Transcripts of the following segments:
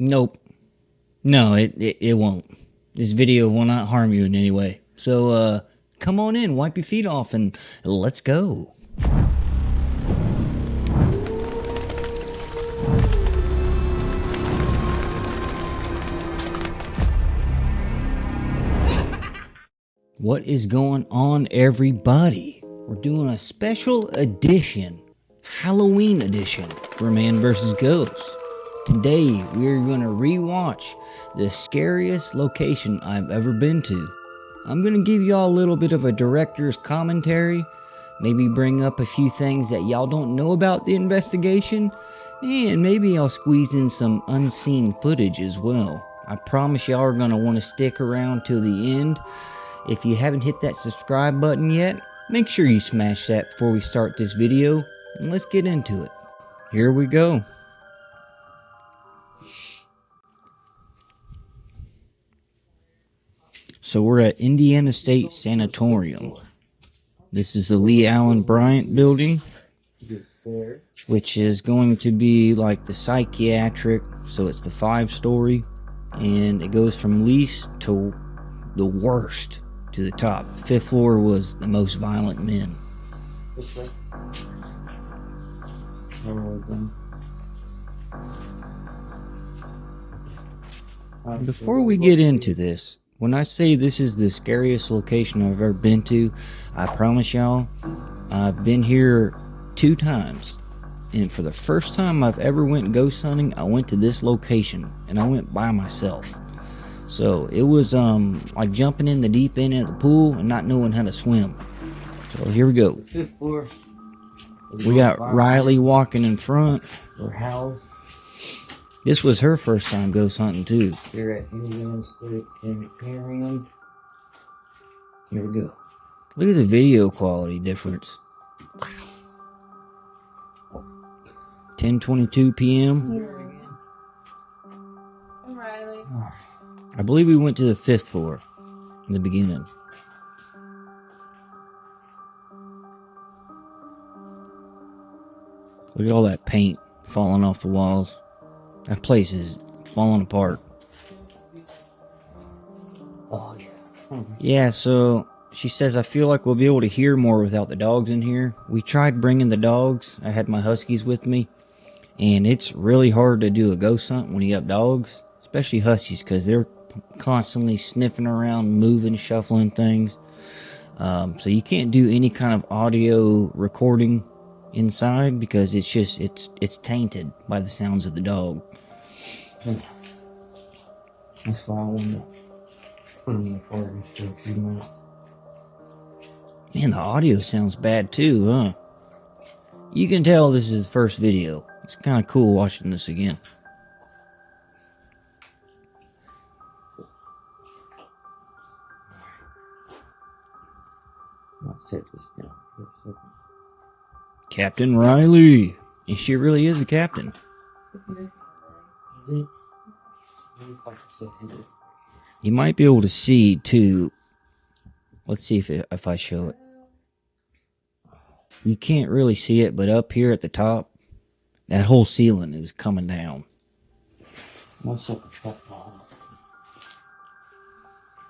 Nope. No, it won't. This video will not harm you in any way. So, come on in, wipe your feet off, and let's go. What is going on, everybody? We're doing a special edition, Halloween edition for Man vs. Ghost. Today, we're going to rewatch the scariest location I've ever been to. I'm going to give y'all a little bit of a director's commentary, maybe bring up a few things that y'all don't know about the investigation, and maybe I'll squeeze in some unseen footage as well. I promise y'all are going to want to stick around till the end. If you haven't hit that subscribe button yet, make sure you smash that before we start this video, and let's get into it. Here we go. So we're at Indiana State Sanatorium. This is the Lee Allen Bryant building, which is going to be like the psychiatric, so it's the 5-story, and it goes from least to the worst to the top. 5th floor was the most violent men. Before we get into this, when I say this is the scariest location I've ever been to, I promise y'all, I've been here 2 times. And for the first time I've ever went ghost hunting, I went to this location, and I went by myself. So it was like jumping in the deep end of the pool and not knowing how to swim. So here we go. 5th floor. We got Riley walking in front. Or house. This was her first time ghost hunting too. Here at Indiana State Sanatorium. Here we go. Look at the video quality difference. 10:22 p.m. I'm Riley. I believe we went to the 5th floor in the beginning. Look at all that paint falling off the walls. That place is falling apart. Oh, yeah. Yeah, so she says, I feel like we'll be able to hear more without the dogs in here. We tried bringing the dogs. I had my huskies with me. And it's really hard to do a ghost hunt when you have dogs. Especially huskies, because they're constantly sniffing around, moving, shuffling things. So you can't do any kind of audio recording inside because it's just it's tainted by the sounds of the dog. That's why I wanted to put them in the forest for a few minutes. Man, the audio sounds bad too, huh? You can tell this is the first video. It's kind of cool watching this again. I'll set this down for a second. Captain Riley. And she really is a captain. It's missing. Is it? Looks like a second. You might be able to see too. Let's see if I show it. You can't really see it, but up here at the top, that whole ceiling is coming down. What's up with that ball?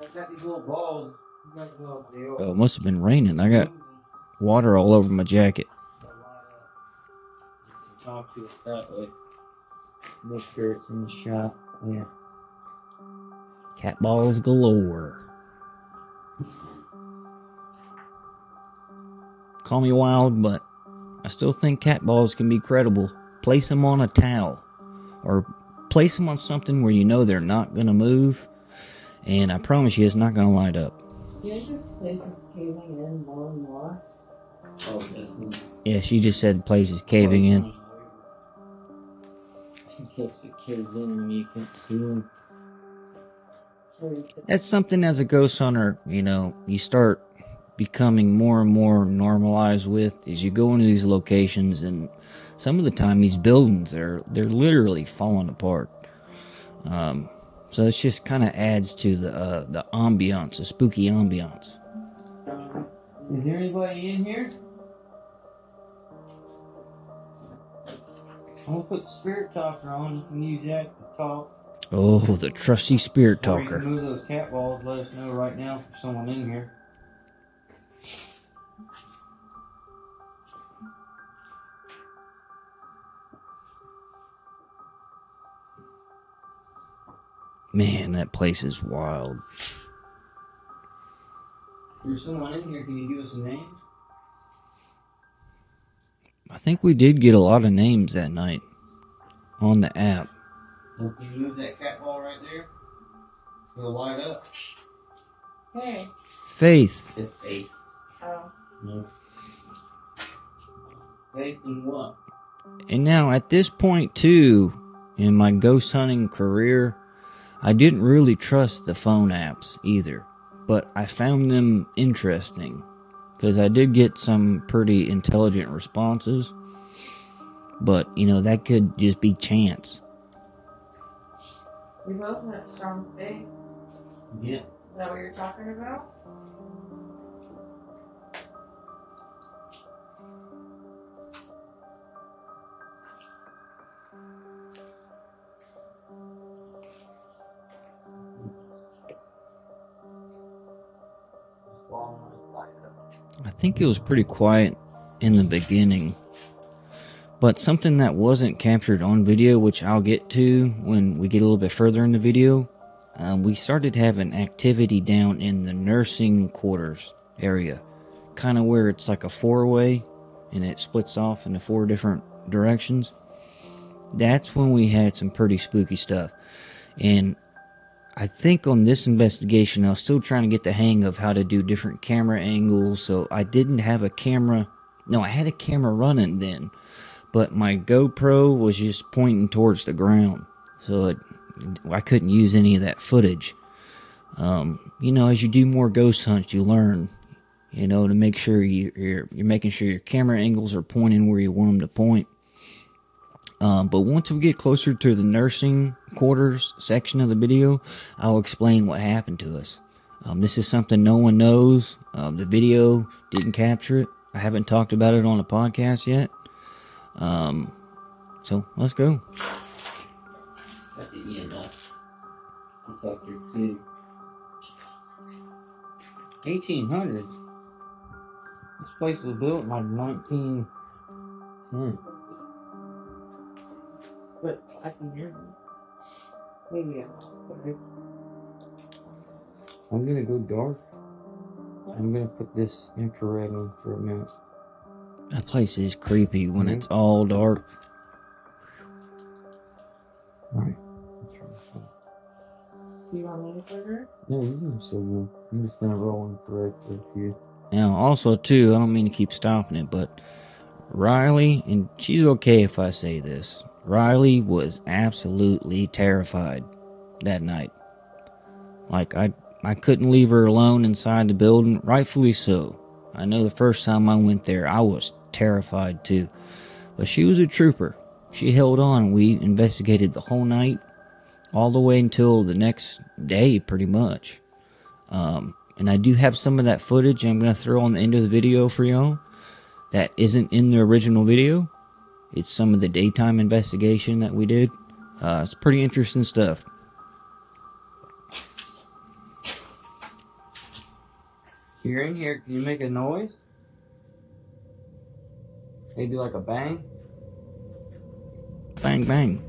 I got these little balls. You gotta go up there. Oh, it must have been raining. I got water all over my jacket. Talk to us that way. Make sure it's in the shot. Yeah. Cat balls galore. Call me wild, but I still think cat balls can be credible. Place them on a towel. Or place them on something where you know they're not going to move. And I promise you it's not going to light up. Do you think this place is caving in more and more? Oh, definitely. Yeah, she just said the place is caving in. In case it caves in and you can see them. That's something as a ghost hunter, you know, you start becoming more and more normalized with is you go into these locations and some of the time these buildings they're literally falling apart. So it just kind of adds to the ambiance, the spooky ambiance. Is there anybody in here? I'm gonna put the spirit talker on. You can use that to talk. Oh, the trusty spirit Or you talker. can move those cat walls, let us know right now if there's someone in here. Man, that place is wild. If there's someone in here, can you give us a name? I think we did get a lot of names that night on the app. Well, can you move that cat wall right there? It'll light up. Hey. Faith. It's Faith. Oh. No. Faith in what? And now at this point too, in my ghost hunting career, I didn't really trust the phone apps either. But I found them interesting because I did get some pretty intelligent responses. But, you know, that could just be chance. We both have strong faith. Yeah. Is that what you're talking about? I think it was pretty quiet in the beginning. But something that wasn't captured on video, which I'll get to when we get a little bit further in the video, we started having activity down in the nursing quarters area. Kind of where it's like a four-way and it splits off into four different directions. That's when we had some pretty spooky stuff. And I think on this investigation, I was still trying to get the hang of how to do different camera angles. So I didn't have a camera. No, I had a camera running then. But my GoPro was just pointing towards the ground. So I couldn't use any of that footage. You know, as you do more ghost hunts, you learn, you know, to make sure you're making sure your camera angles are pointing where you want them to point. But once we get closer to the nursing quarters section of the video, I'll explain what happened to us. This is something no one knows. The video didn't capture it. I haven't talked about it on the podcast yet. So let's go. At the end, Detector 2. 1800s. This place was built in like 1910. But I can hear them. Maybe I'm gonna go dark. I'm gonna put this infrared on for a minute. That place is creepy when it's all dark. Alright. You want me to put her? No, you can still go. I'm just gonna roll infrared for a few. Now, also too, I don't mean to keep stopping it, but Riley, and she's okay if I say this, Riley was absolutely terrified that night. Like, I couldn't leave her alone inside the building, rightfully so. I know the first time I went there, I was terrified too. But she was a trooper. She held on. We investigated the whole night, all the way until the next day, pretty much. And I do have some of that footage I'm going to throw on the end of the video for y'all that isn't in the original video. It's some of the daytime investigation that we did. It's pretty interesting stuff. If you're in here, can you make a noise? Maybe like a bang? Bang, bang.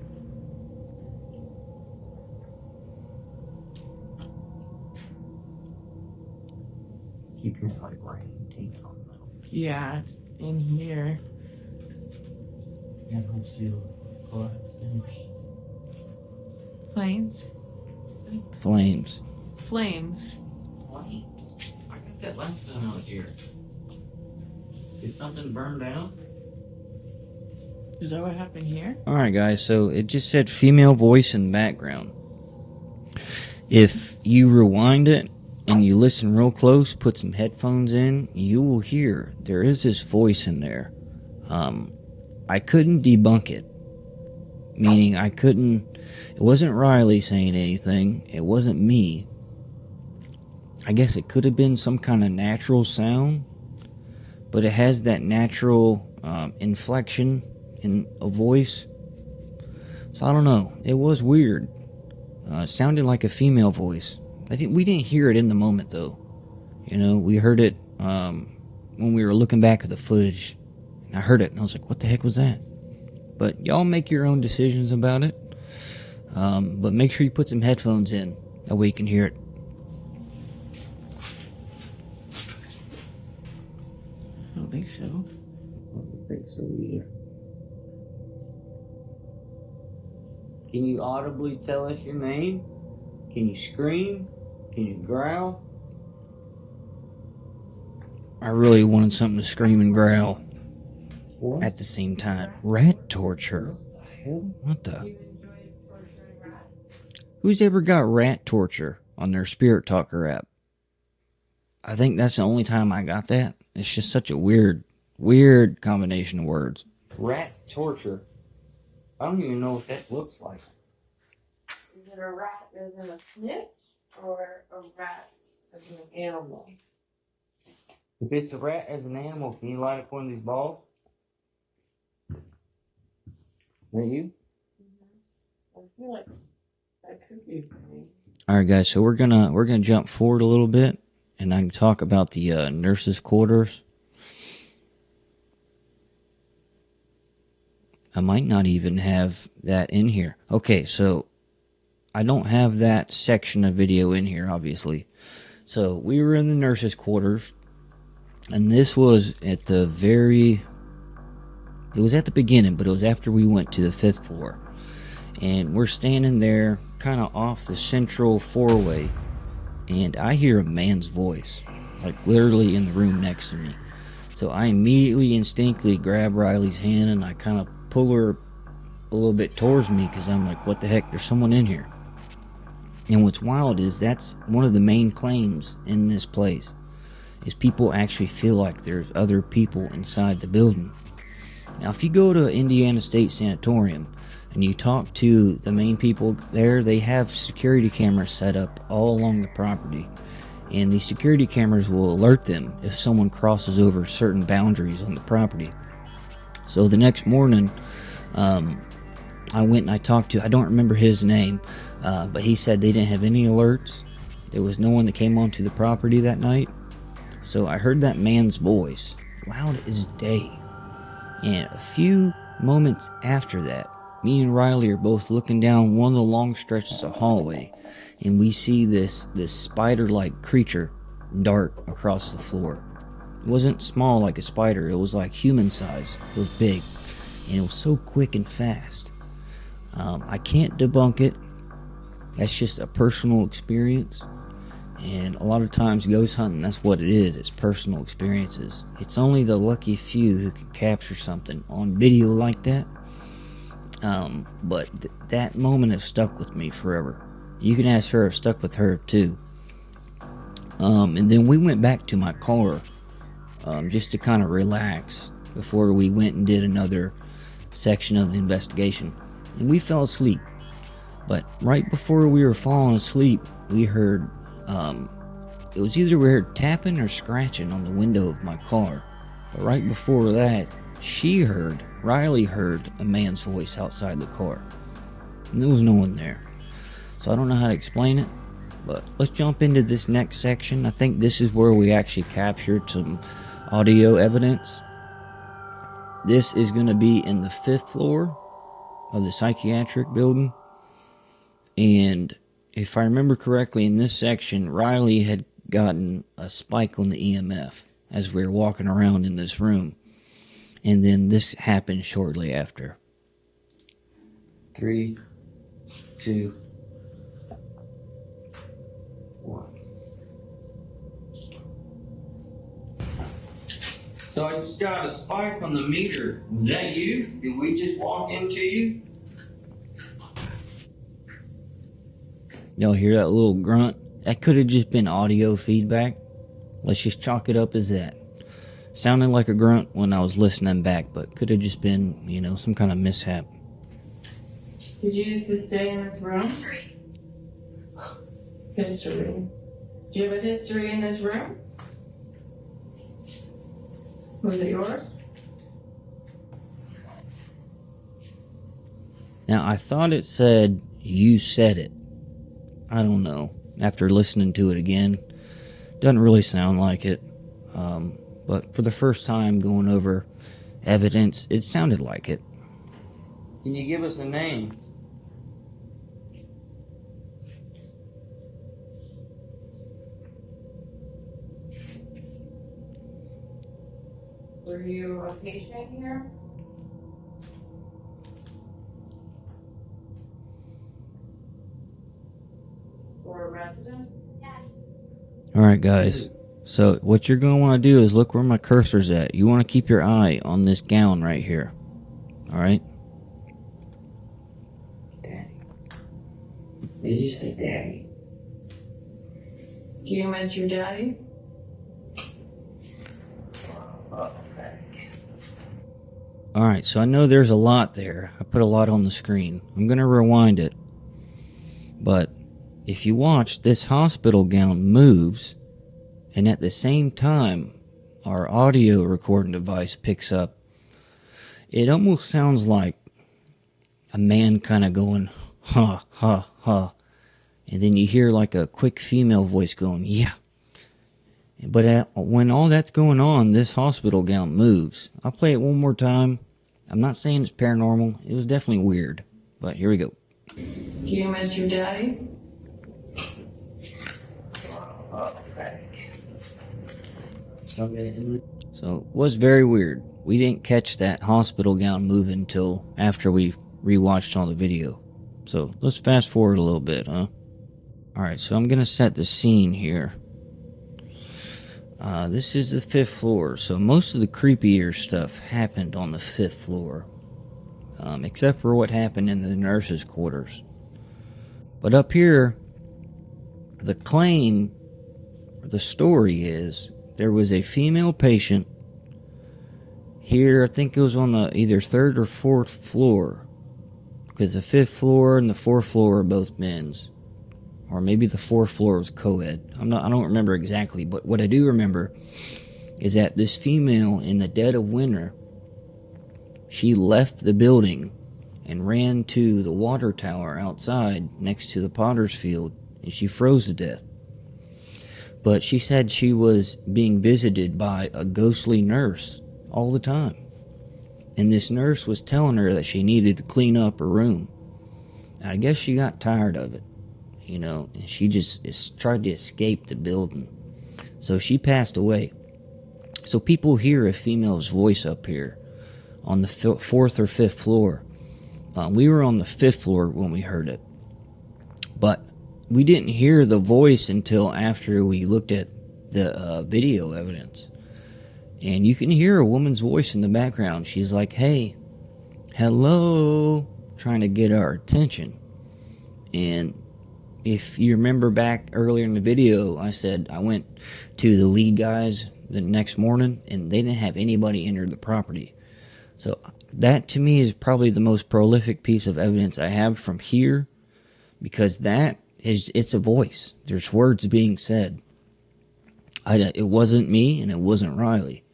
Keep your light right and take it on the middle. Yeah, it's in here. And we'll see what Flames. Flames. Flames. I got that limestone out here. Did something burn down? Is that what happened here? Alright guys, so it just said female voice in the background. If you rewind it and you listen real close, put some headphones in, you will hear there is this voice in there. I couldn't debunk it. Meaning it wasn't Riley saying anything, it wasn't me. I guess it could have been some kind of natural sound, but it has that natural inflection in a voice. So I don't know, it was weird. It sounded like a female voice. We didn't hear it in the moment though. You know, we heard it when we were looking back at the footage. And I heard it and I was like, what the heck was that? But y'all make your own decisions about it. But make sure you put some headphones in. That way you can hear it. I don't think so. I don't think so either. Can you audibly tell us your name? Can you scream? Can you growl? I really wanted something to scream and growl What? at the same time. Rat torture. What the? Who's ever got rat torture on their Spirit Talker app? I think that's the only time I got that. It's just such a weird combination of words. Rat torture. I don't even know what that looks like. Is it a rat as in a snitch or a rat as in an animal? If it's a rat as an animal, can you light up one of these balls? Is that you? I feel like that could be funny. Alright guys, so we're gonna jump forward a little bit and I can talk about the nurses' quarters. I might not even have that in here. Okay, so I don't have that section of video in here, obviously. So we were in the nurses' quarters, and this was at the it was at the beginning, but it was after we went to the 5th floor. And we're standing there, kind of off the central four-way, and I hear a man's voice, like literally in the room next to me. So I immediately, instinctively grab Riley's hand, and I kind of pull her a little bit towards me, because I'm like, what the heck, there's someone in here. And what's wild is that's one of the main claims in this place, is people actually feel like there's other people inside the building. Now, if you go to Indiana State Sanatorium and you talk to the main people there, they have security cameras set up all along the property. And these security cameras will alert them if someone crosses over certain boundaries on the property. So the next morning, I went and I talked to, I don't remember his name, but he said they didn't have any alerts. There was no one that came onto the property that night. So I heard that man's voice, loud as day. And a few moments after that, me and Riley are both looking down one of the long stretches of hallway, and we see this spider-like creature dart across the floor. It wasn't small like a spider, it was like human size. It was big, and it was so quick and fast. I can't debunk it. That's just a personal experience. And a lot of times ghost hunting, that's what it is. It's personal experiences. It's only the lucky few who can capture something on video like that. But that moment has stuck with me forever. You can ask her, it stuck with her too. And then we went back to my car just to kind of relax before we went and did another section of the investigation. And we fell asleep. But right before we were falling asleep, we heard it was either we heard tapping or scratching on the window of my car. But right before that, Riley heard a man's voice outside the car. And there was no one there. So I don't know how to explain it, but let's jump into this next section. I think this is where we actually captured some audio evidence. This is going to be in the 5th floor of the psychiatric building. And if I remember correctly, in this section, Riley had gotten a spike on the EMF as we were walking around in this room. And then this happened shortly after. 3, 2, 1. So I just got a spike on the meter. Was that you? Did we just walk into you? Y'all hear that little grunt? That could have just been audio feedback. Let's just chalk it up as that. Sounded like a grunt when I was listening back, but could have just been, you know, some kind of mishap. Did you used to stay in this room? History. Do you have a history in this room? Was it yours? Now, I thought it said, you said it. I don't know. After listening to it again, doesn't really sound like it. But for the first time going over evidence, it sounded like it. Can you give us a name? Were you a patient here? Or a resident? Alright guys, so what you're going to want to do is look where my cursor's at. You want to keep your eye on this gown right here. Alright? Daddy. Did you say daddy? Do you miss your daddy? Okay. Alright, so I know there's a lot there. I put a lot on the screen. I'm going to rewind it. But if you watch, this hospital gown moves, and at the same time, our audio recording device picks up. It almost sounds like a man kind of going, ha, ha, ha. And then you hear like a quick female voice going, yeah. But when all that's going on, this hospital gown moves. I'll play it one more time. I'm not saying it's paranormal. It was definitely weird. But here we go. Do you miss your daddy? Okay. So it was very weird. We didn't catch that hospital gown moving until after we rewatched all the video. So let's fast forward a little bit, huh? Alright, so I'm going to set the scene here. This is the 5th floor, so most of the creepier stuff happened on the 5th floor. Except for what happened in the nurses' quarters. But up here, the claim, or the story is, there was a female patient here, I think it was on the either 3rd or 4th floor. Because the 5th floor and the 4th floor are both men's. Or maybe the 4th floor was co-ed. I don't remember exactly, but what I do remember is that this female in the dead of winter, she left the building and ran to the water tower outside next to the potter's field, and she froze to death. But she said she was being visited by a ghostly nurse all the time. And this nurse was telling her that she needed to clean up her room. I guess she got tired of it, you know, and she just tried to escape the building. So she passed away. So people hear a female's voice up here on the 4th or 5th floor. We were on the 5th floor when we heard it. But we didn't hear the voice until after we looked at the video evidence. And you can hear a woman's voice in the background. She's like, hey, hello, trying to get our attention. And if you remember back earlier in the video, I said I went to the lead guys the next morning, and they didn't have anybody enter the property. So that to me is probably the most prolific piece of evidence I have from here, because it's a voice. There's words being said. It wasn't me, and it wasn't Riley.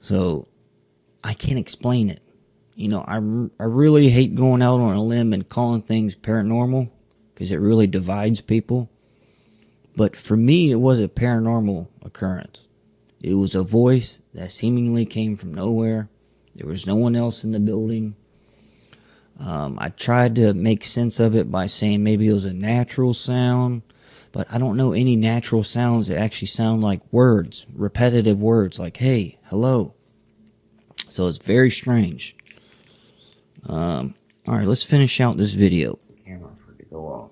So I can't explain it. You know, I really hate going out on a limb and calling things paranormal, because it really divides people. But for me, it was a paranormal occurrence. It was a voice that seemingly came from nowhere. There was no one else in the building. I tried to make sense of it by saying maybe it was a natural sound, but I don't know any natural sounds that actually sound like words, repetitive words like, hey, hello. So it's very strange. Alright, let's finish out this video. Camera for it to go off.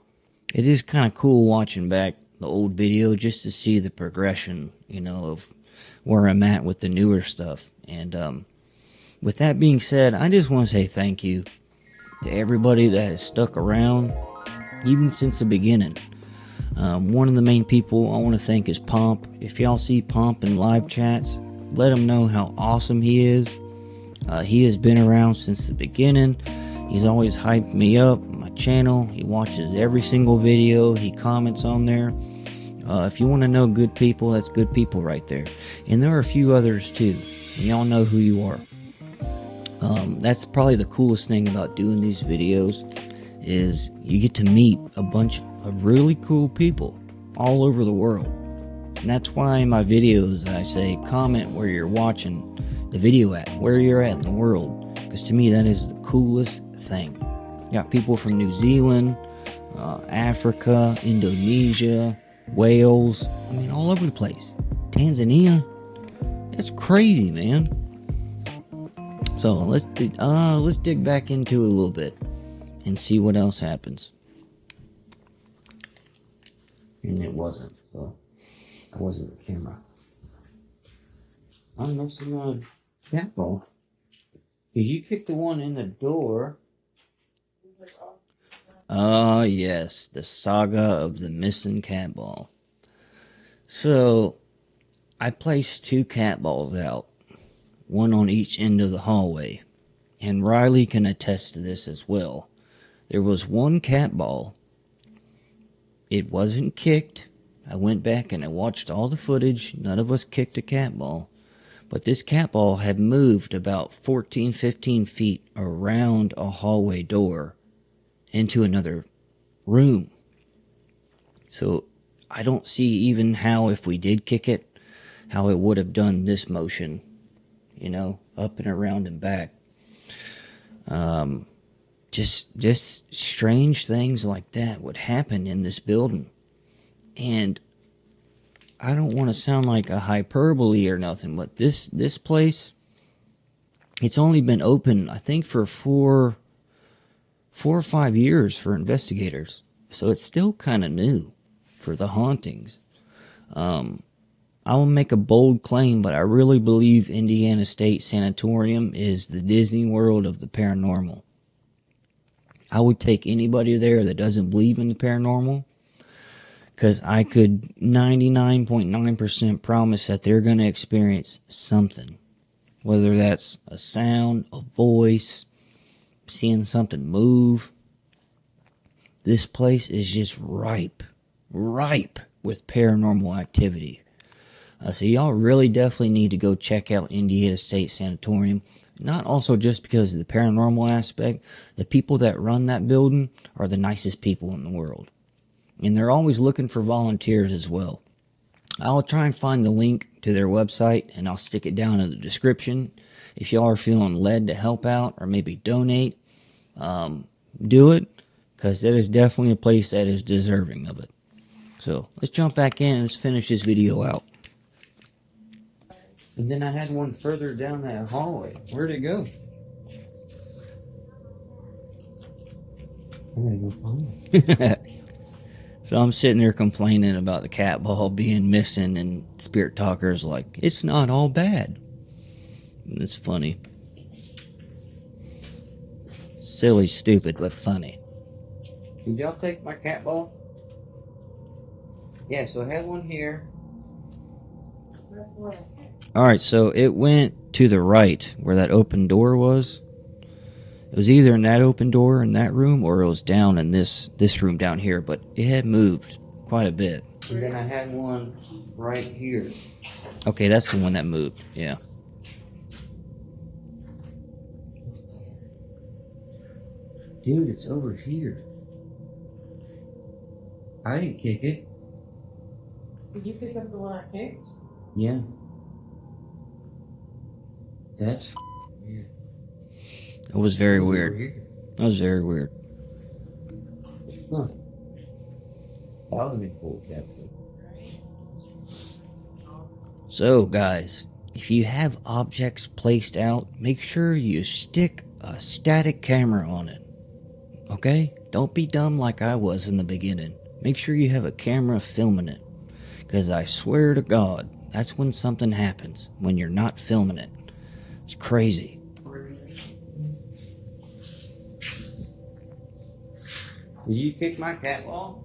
It is kind of cool watching back the old video just to see the progression, you know, of where I'm at with the newer stuff. And with that being said, I just want to say thank you to everybody that has stuck around, even since the beginning. One of the main people I want to thank is Pomp. If y'all see Pomp in live chats, let him know how awesome he is. He has been around since the beginning. He's always hyped me up, my channel. He watches every single video. He comments on there. If you want to know good people, that's good people right there. And there are a few others too. And y'all know who you are. That's probably the coolest thing about doing these videos, is you get to meet a bunch of really cool people all over the world. And that's why in my videos I say comment where you're watching the video at, where you're at in the world. Because to me that is the coolest thing. You got people from New Zealand, Africa, Indonesia, Wales, I mean all over the place. Tanzania. It's crazy, man. So let's dig back into it a little bit and see what else happens. And it wasn't, so it wasn't the camera. I'm missing a cat ball. You kicked the one in the door. Yes, the saga of the missing cat ball. So I placed 2 cat balls out, one on each end of the hallway, and Riley can attest to this as well. There was one cat ball. It wasn't kicked. I went back and I watched all the footage. None of us kicked a cat ball. But this cat ball had moved about 14, 15 feet around a hallway door into another room. So I don't see even how, if we did kick it, how it would have done this motion, you know, up and around and back. Just strange things like that would happen in this building. And I don't want to sound like a hyperbole or nothing, but this place, it's only been open, I think, for 4 or 5 years for investigators. So it's still kind of new for the hauntings. I will make a bold claim, but I really believe Indiana State Sanatorium is the Disney World of the paranormal. I would take anybody there that doesn't believe in the paranormal, because I could 99.9% promise that they're going to experience something. Whether that's a sound, a voice, seeing something move. This place is just ripe with paranormal activity. So y'all really definitely need to go check out Indiana State Sanatorium. Not also just because of the paranormal aspect. The people that run that building are the nicest people in the world. And they're always looking for volunteers as well. I'll try and find the link to their website and I'll stick it down in the description. If y'all are feeling led to help out or maybe donate, do it, because that is definitely a place that is deserving of it. So let's jump back in and let's finish this video out. And then I had one further down that hallway. Where'd it go? I gotta go find it. So I'm sitting there complaining about the cat ball being missing, and Spirit Talker's like, it's not all bad. And it's funny. Silly, stupid, but funny. Did y'all take my cat ball? Yeah, so I had one here. Alright, so it went to the right where that open door was. It was either in that open door in that room, or it was down in this room down here, but it had moved quite a bit. And then I had one right here. Okay, that's the one that moved, yeah. Dude, it's over here. I didn't kick it. Did you pick up the one I kicked? Yeah. That's weird. It was very weird. That was very weird. Huh. That would be cool, Captain. So, guys, if you have objects placed out, make sure you stick a static camera on it. Okay? Don't be dumb like I was in the beginning. Make sure you have a camera filming it. Because I swear to God, that's when something happens, when you're not filming it. It's crazy. Did you kick my cat ball?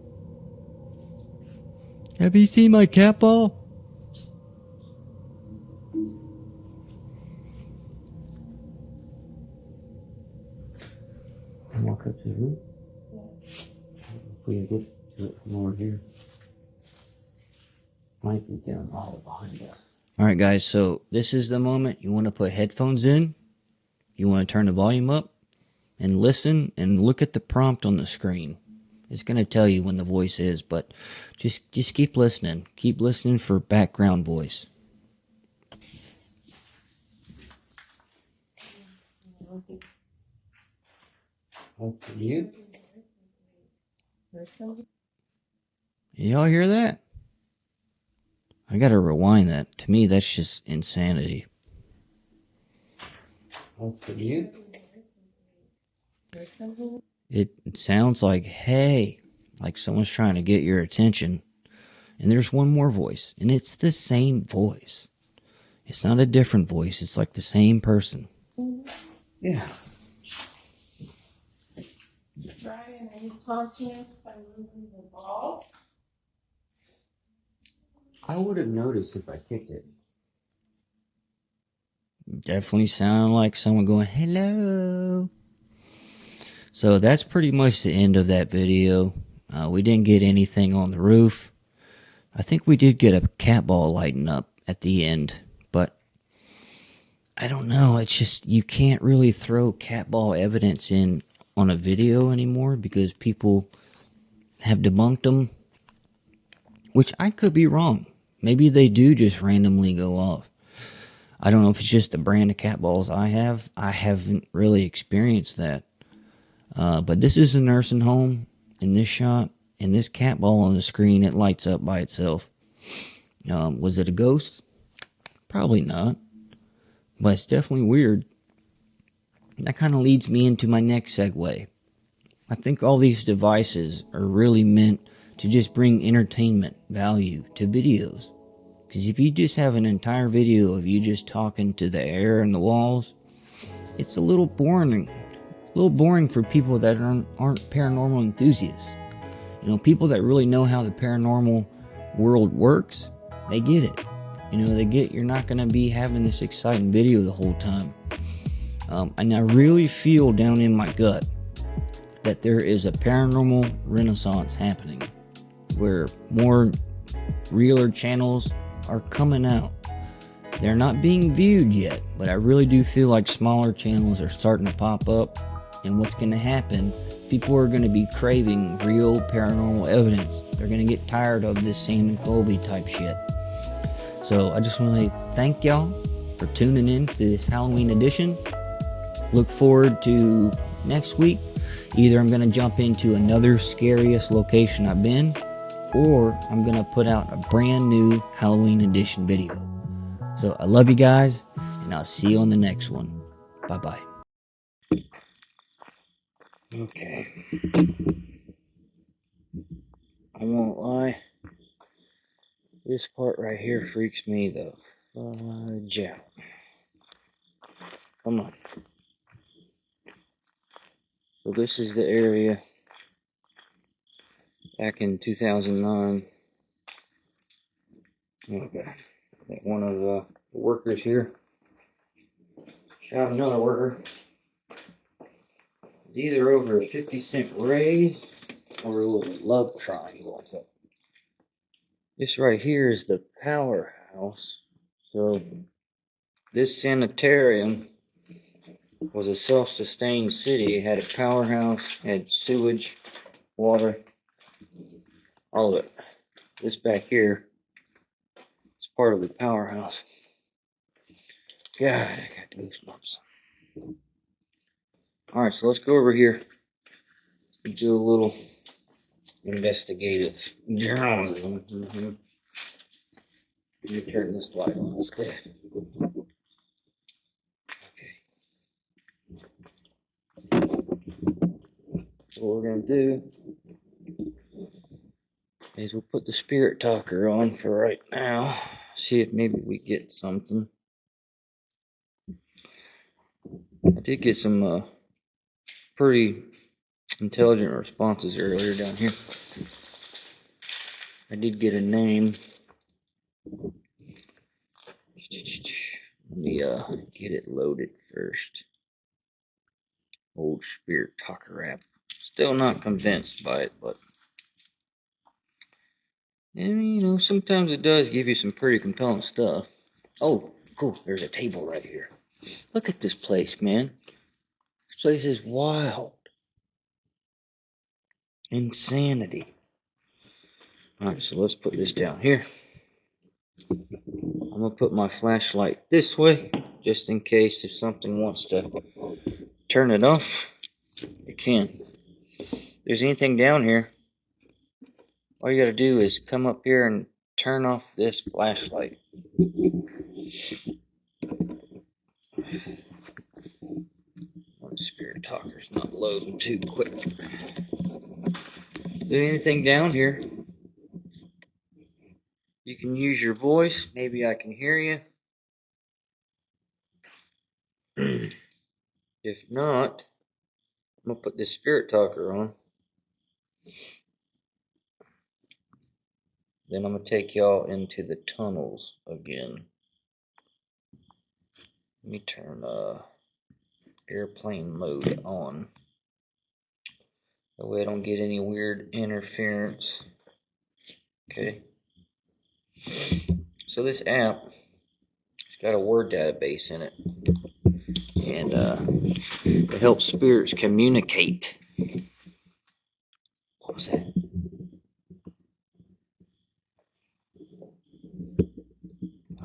Have you seen my cat ball? Walk up to the room. If we can get to it from over here. Might be down all behind us. Alright guys, so this is the moment you want to put headphones in. You want to turn the volume up. and listen and look at the prompt on the screen. It's going to tell you when the voice is, but just keep listening. Keep listening for background voice. You? Y'all hear that? I gotta rewind that. To me, that's just insanity. You? It sounds like, hey, like someone's trying to get your attention. And there's one more voice, and it's the same voice. It's not a different voice, it's like the same person. Yeah. Brian, are you conscious by moving the ball? I would have noticed if I kicked it. Definitely sounded like someone going, hello. So that's pretty much the end of that video. We didn't get anything on the roof. I think we did get a cat ball lighting up at the end, but I don't know. It's just you can't really throw cat ball evidence in on a video anymore because people have debunked them, which I could be wrong. Maybe they do just randomly go off. I don't know if it's just the brand of cat balls I have. I haven't really experienced that. But this is a nursing home in this shot, and this cat ball on the screen, it lights up by itself. Was it a ghost? Probably not. But it's definitely weird. That kind of leads me into my next segue. I think all these devices are really meant to just bring entertainment value to videos. Because if you just have an entire video of you just talking to the air and the walls, it's a little boring. A little boring for people that aren't paranormal enthusiasts. You know, people that really know how the paranormal world works, they get it. You know, they get you're not going to be having this exciting video the whole time. And I really feel down in my gut that there is a paranormal renaissance happening where more realer channels are coming out. They're not being viewed yet, but I really do feel like smaller channels are starting to pop up. And what's going to happen, people are going to be craving real paranormal evidence. They're going to get tired of this Sam and Colby type shit. So I just want to thank y'all for tuning in to this Halloween edition. Look forward to next week. Either I'm going to jump into another scariest location I've been, or I'm going to put out a brand new Halloween edition video. So I love you guys, and I'll see you on the next one. Bye-bye. Okay. I won't lie. This part right here freaks me the fudge out. Come on. So this is the area back in 2009. Okay. That one of the workers here shot another worker. It's either over a 50-cent raise or a little love triangle. So this right here is the Powerhouse. So this sanitarium was a self-sustained city. It had a powerhouse, had sewage, water, all of it. This back here is part of the powerhouse. God, I got goosebumps. Alright, so let's go over here and do a little investigative journalism. Let me turn this light on instead. Okay. So what we're going to do is we'll put the spirit talker on for right now. See if maybe we get something. I did get some pretty intelligent responses earlier down here. I did get a name. Let me get it loaded first. Old spirit talker app. Still not convinced by it, but and, you know, sometimes it does give you some pretty compelling stuff. Oh, cool. There's a table right here. Look at this place, man. place is wild. Insanity. Alright, so let's put this down here. I'm gonna put my flashlight this way, just in case if something wants to turn it off, it can. If there's anything down here, all you gotta do is come up here and turn off this flashlight. One spirit talker's not loading too quick. If there's anything down here, you can use your voice. Maybe I can hear you. If not, I'm gonna put this spirit talker on. Then I'm gonna take y'all into the tunnels again. Let me turn airplane mode on. That way I don't get any weird interference. Okay. So this app, it's got a word database in it. And it helps spirits communicate. What was that?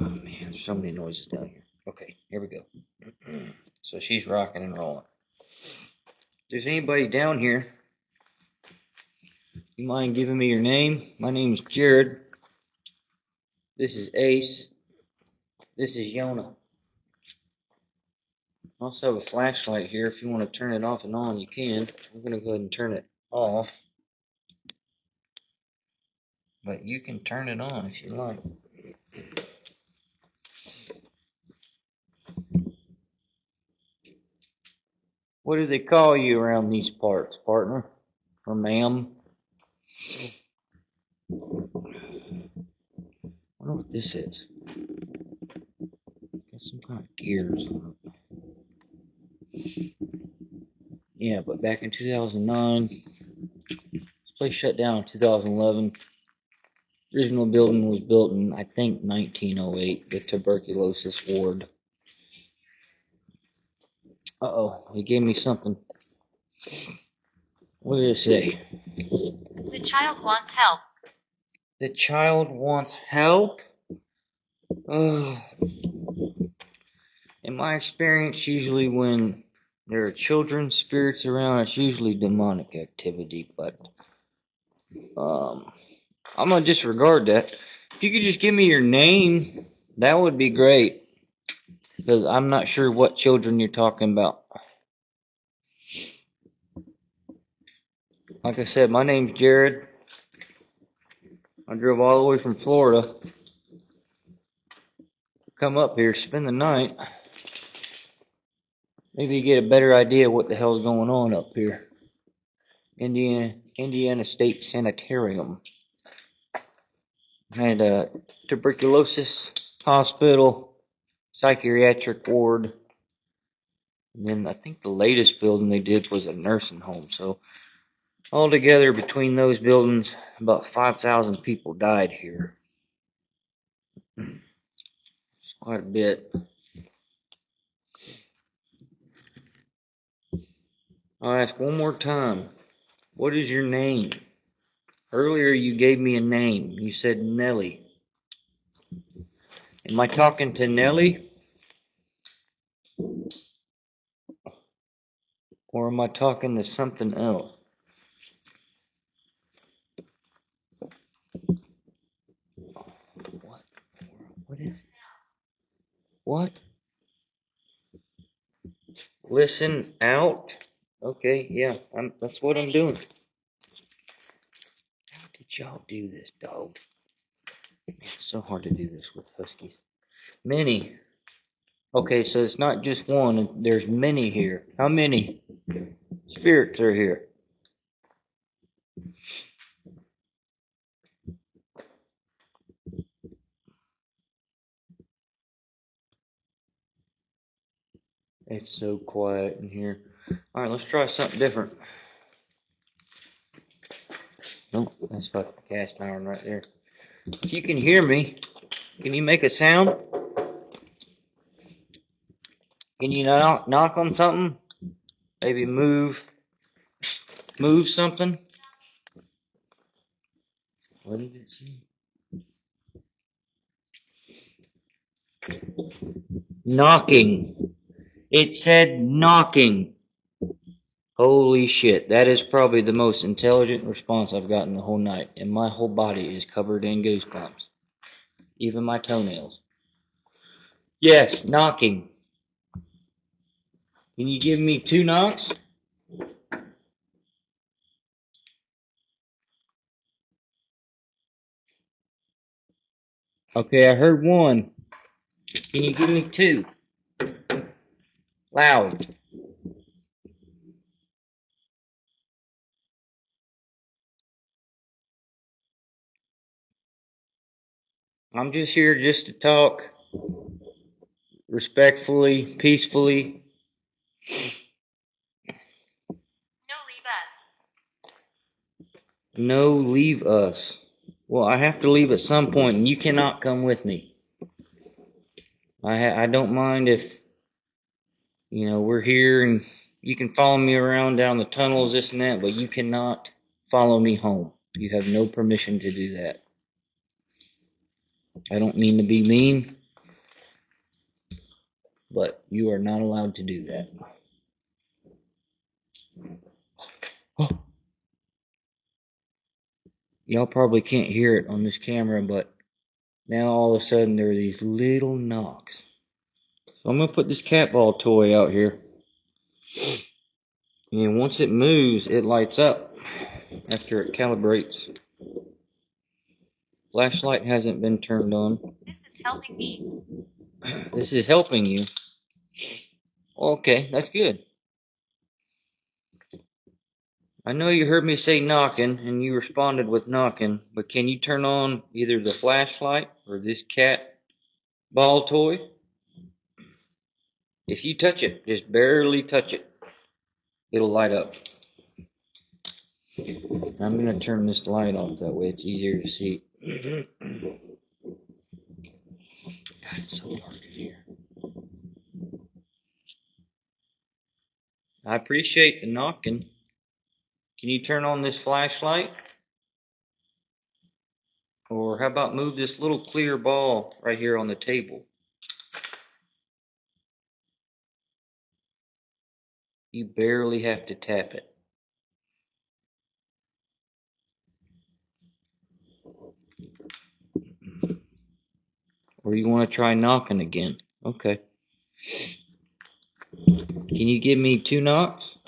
Oh man, there's so many noises down here. Okay, here we go. So she's rocking and rolling. If there's anybody down here, you mind giving me your name? My name's Jared. This is Ace. This is Yona. I also have a flashlight here. If you want to turn it off and on, you can. I'm going to go ahead and turn it off. But you can turn it on if you like. What do they call you around these parts, partner? Or ma'am? I wonder what this is. Got some kind of gears on it. Yeah, but back in 2009, this place shut down in 2011. Original building was built in, I think, 1908, the tuberculosis ward. Uh-oh, he gave me something. What did it say? The child wants help. The child wants help? Ugh. In my experience, usually when there are children spirits around, it's usually demonic activity, but I'm gonna disregard that. If you could just give me your name, that would be great. Because I'm not sure what children you're talking about. Like I said, my name's Jared. I drove all the way from Florida. Come up here, spend the night. Maybe you get a better idea what the hell's going on up here. Indiana State Sanatorium. Had a tuberculosis hospital, psychiatric ward, and then I think the latest building they did was a nursing home. So altogether between those buildings, about 5,000 people died here. It's quite a bit. I'll ask one more time. What is your name? Earlier you gave me a name. You said Nellie. Am I talking to Nellie? Or am I talking to something else? What? What is it? What? Listen out? Okay, yeah, that's what I'm doing. How did y'all do this, dog? Man, it's so hard to do this with huskies. Many. Okay, so it's not just one. There's many here. How many spirits are here? It's so quiet in here. All right, let's try something different. Nope, that's fucking cast iron right there. If you can hear me, can you make a sound? Can you knock on something? Maybe move something. What did it say? Knocking. It said knocking. Holy shit. That is probably the most intelligent response I've gotten the whole night. And my whole body is covered in goosebumps. Even my toenails. Yes, knocking. Can you give me 2 knocks? Okay, I heard 1. Can you give me 2? Loud. I'm just here just to talk respectfully, peacefully. No, leave us. No, leave us. Well, I have to leave at some point, and you cannot come with me. I don't mind if, we're here and you can follow me around down the tunnels, this and that, but you cannot follow me home. You have no permission to do that. I don't mean to be mean, but you are not allowed to do that. Oh. Y'all probably can't hear it on this camera, but now all of a sudden there are these little knocks. So I'm going to put this cat ball toy out here. And once it moves, it lights up after it calibrates. Flashlight hasn't been turned on. This is helping me. This is helping you. Okay, that's good. I know you heard me say knocking, and you responded with knocking, but can you turn on either the flashlight or this cat ball toy? If you touch it, just barely touch it, it'll light up. I'm going to turn this light off, that way it's easier to see. God, it's so dark in here. I appreciate the knocking. Can you turn on this flashlight? Or how about move this little clear ball right here on the table? You barely have to tap it. Or you want to try knocking again? Okay. Can you give me 2 knocks?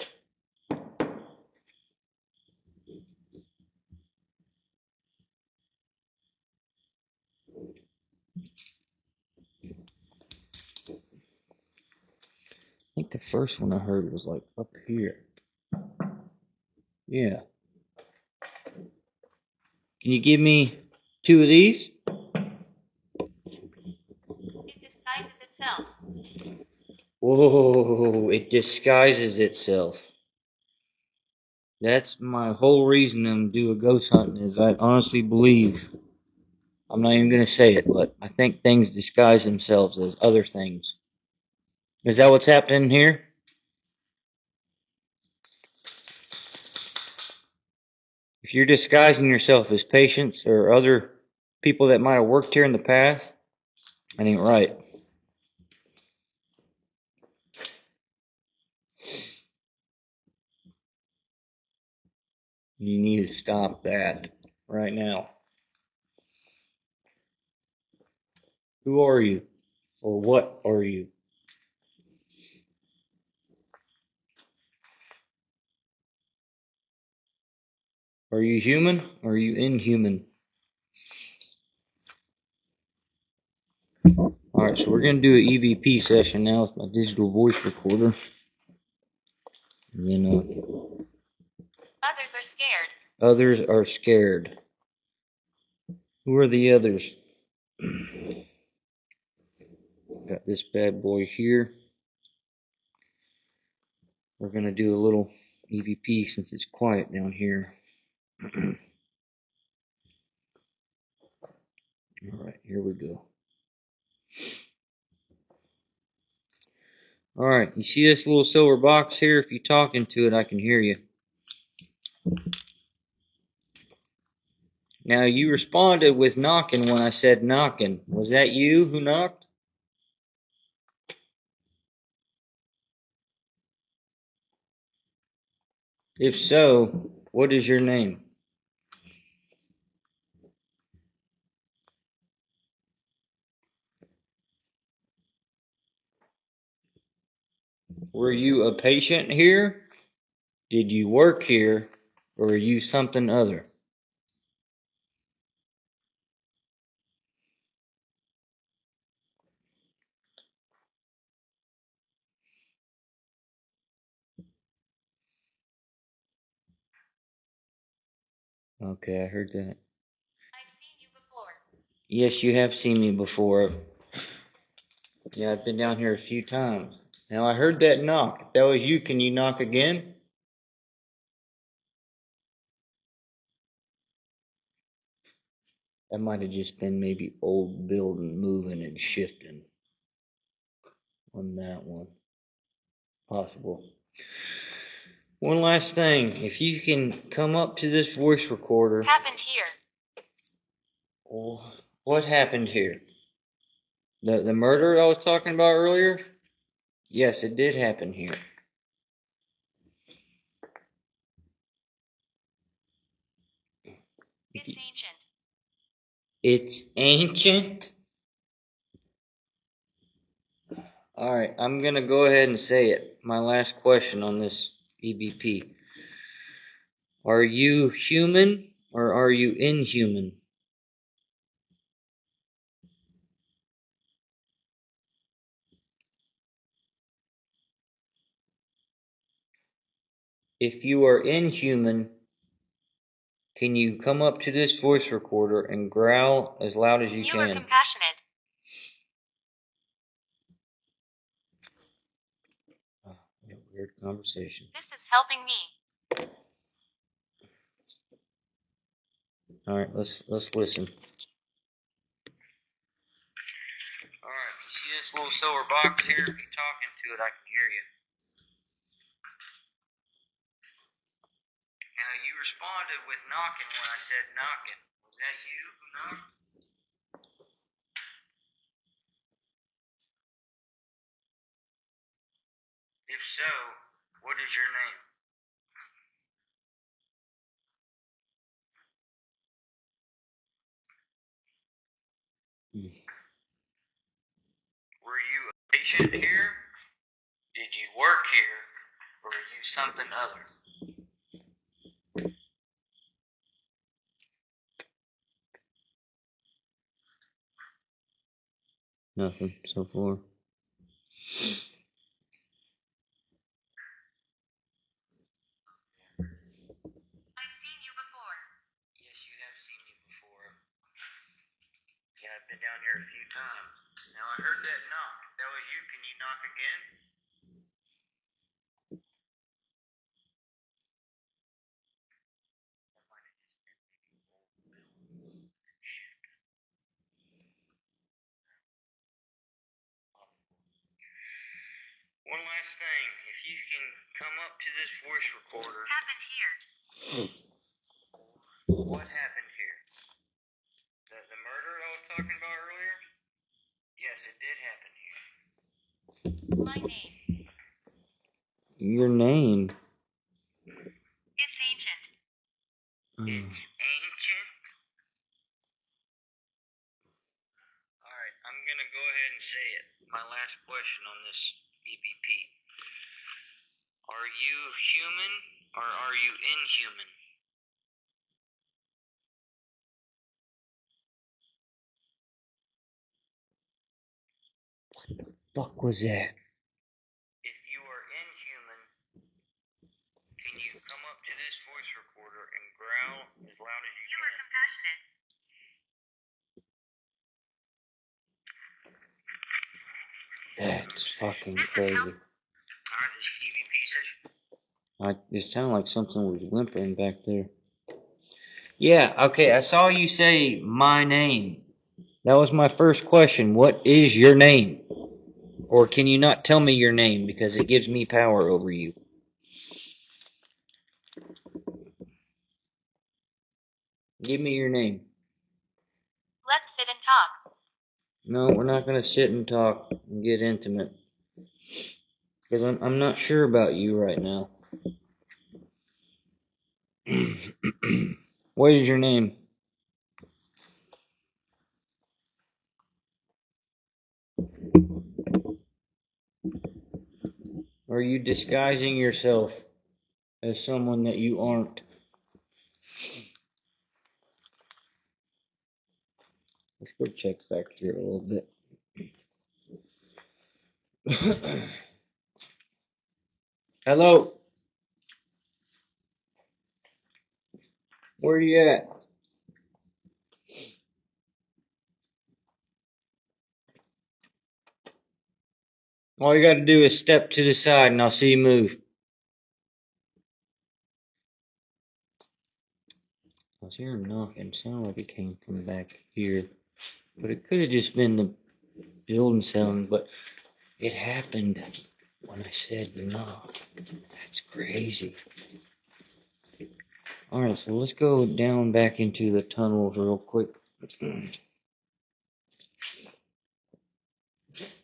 I think the first one I heard was like up here. Yeah. Can you give me 2 of these? It disguises itself. Whoa, it disguises itself. That's my whole reason to do a ghost hunting, is I honestly believe, I'm not even going to say it, but I think things disguise themselves as other things. Is that what's happening here? If you're disguising yourself as patients or other people that might have worked here in the past, that ain't right. You need to stop that right now. Who are you? Or what are you? Are you human or are you inhuman? Alright, so we're going to do an EVP session now with my digital voice recorder. And then, Others are scared. others are scared. Who are the others? Got this bad boy here. We're going to do a little EVP since it's quiet down here. Alright, here we go. Alright, you see this little silver box here? If you talk into it, I can hear you. Now, you responded with knocking when I said knocking. Was that you who knocked? If so, what is your name? Were you a patient here? Did you work here? Or are you something other? Okay, I heard that. I've seen you before. Yes, you have seen me before. Yeah, I've been down here a few times. Now, I heard that knock. If that was you, can you knock again? That might have just been maybe old building moving and shifting on that one. Possible. One last thing. If you can come up to this voice recorder. Happened here. Oh, what happened here? The murder I was talking about earlier? Yes, it did happen here. It's ancient. It's ancient? Alright, I'm gonna go ahead and say it. My last question on this EBP. Are you human or are you inhuman? If you are inhuman, can you come up to this voice recorder and growl as loud as you You can? are compassionate. Oh, what a weird conversation. This is helping me. Alright, let's listen. Alright, you see this little silver box here? If you talk into it, I can hear you. Now, you responded with knocking when I said knocking. Was that you who knocked? If so, what is your name? Were you a patient here? Did you work here? Or are you something other? Nothing so far. I've seen you before. Yes, you have seen me before. Yeah, I've been down here a few times. Now, I heard that knock. If that was you, can you knock again? One last thing. If you can come up to this voice recorder. Happened here. What happened here? The murder I was talking about earlier? Yes, it did happen here. My name. Your name? It's ancient. It's ancient? Alright, I'm gonna go ahead and say it. My last question on this EBP. Are you human or are you inhuman? What the fuck was that? If you are inhuman, can you come up to this voice recorder and growl as loud as you You are can? compassionate. That's fucking This is crazy. help- Alright, this EVP session. It sounded like something was whimpering back there. Yeah, okay, I saw you say my name. That was my first question. What is your name? Or can you not tell me your name because it gives me power over you? Give me your name. Let's sit and talk. No, we're not going to sit and talk and get intimate. Because I'm not sure about you right now. What is your name? Are you disguising yourself as someone that you aren't? Let's go check back here a little bit. Hello? Where are you at? All you gotta do is step to the side and I'll see you move. I was hearing knocking. Sounded like it came from back here. But it could have just been the building sound, but it happened when I said knock. That's crazy. Alright, so let's go down back into the tunnels real quick.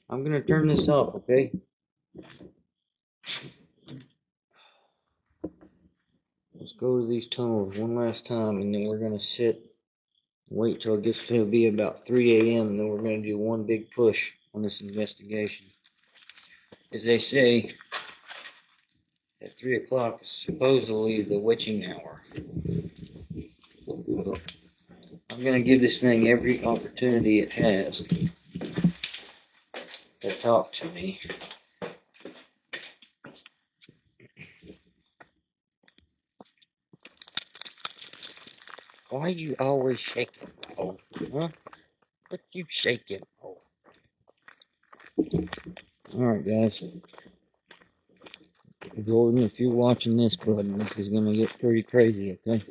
I'm gonna turn this off, okay? Let's go to these tunnels one last time and then we're gonna sit, wait till it gets to be about 3 a.m. and then we're gonna do one big push on this investigation. As they say, at 3 o'clock is supposedly the witching hour. I'm gonna give this thing every opportunity it has to talk to me. Why are you always shaking? Oh, huh? What you shaking? Oh. Alright, guys. Jordan, if you're watching this, bud, this is gonna get pretty crazy, okay?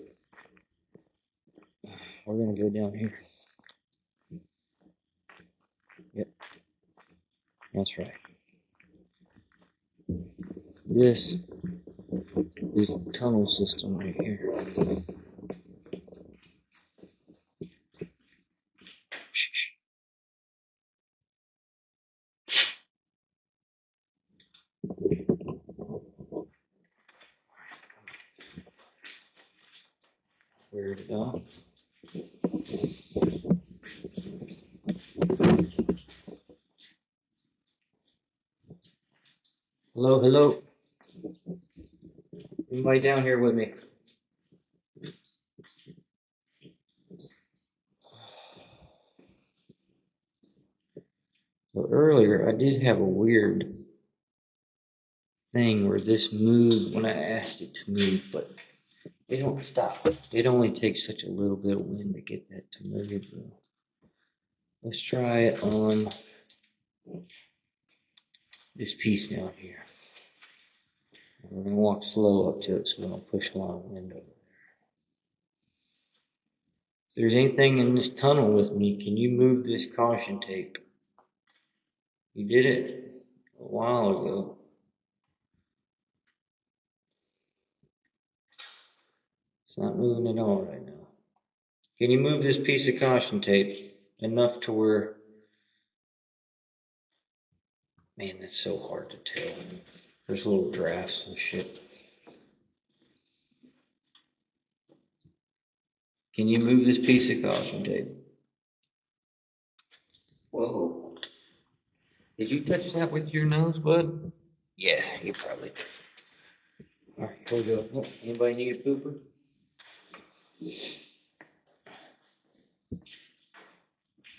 We're gonna go down here. Yep, that's right. This is the tunnel system right here. Shh. Where'd it go? Hello, hello. Anybody down here with me? So earlier, I did have a weird thing where this moved when I asked it to move, but they don't stop. It only takes such a little bit of wind to get that to move. Let's try it on this piece down here. We're going to walk slow up to it, so we don't push a lot of wind over. If there's anything in this tunnel with me, can you move this caution tape? You did it a while ago. It's not moving at all right now. Can you move this piece of caution tape enough to where... Man, that's so hard to tell. There's little drafts and shit. Can you move this piece of caution tape? Whoa. Did you touch that with your nose, bud? Yeah, you probably did. Alright, here we go. Oh, anybody need a pooper?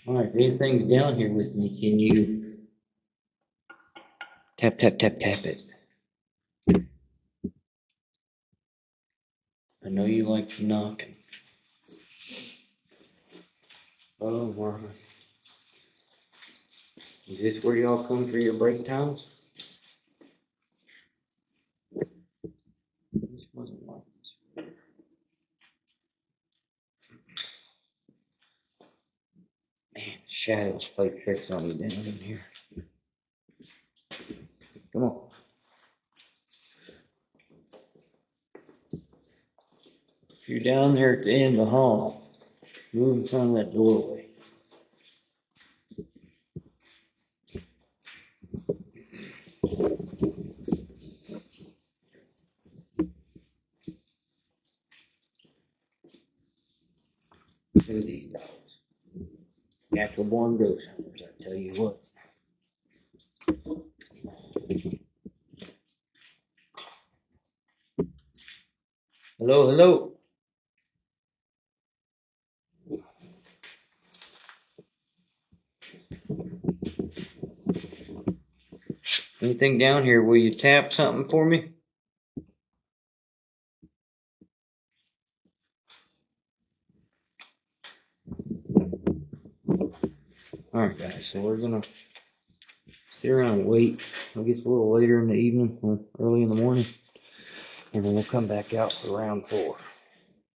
Alright, if anything's down here with me, can you tap, tap, tap, tap it? I know you like knocking. Oh, my. Is this where y'all come for your break times? This wasn't like this. Man, shadows play tricks on me down in here. Come on. If you're down there at the end of the hall, move in front of that doorway. Look at these dogs. Natural born ghost hunters, I tell you what. Hello, hello. Anything down here? Will you tap something for me? Alright guys, so we're gonna sit around and wait. It gets a little later in the evening, or early in the morning, and then we'll come back out for round 4.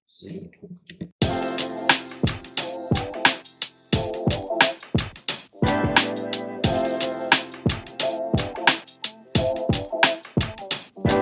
See you.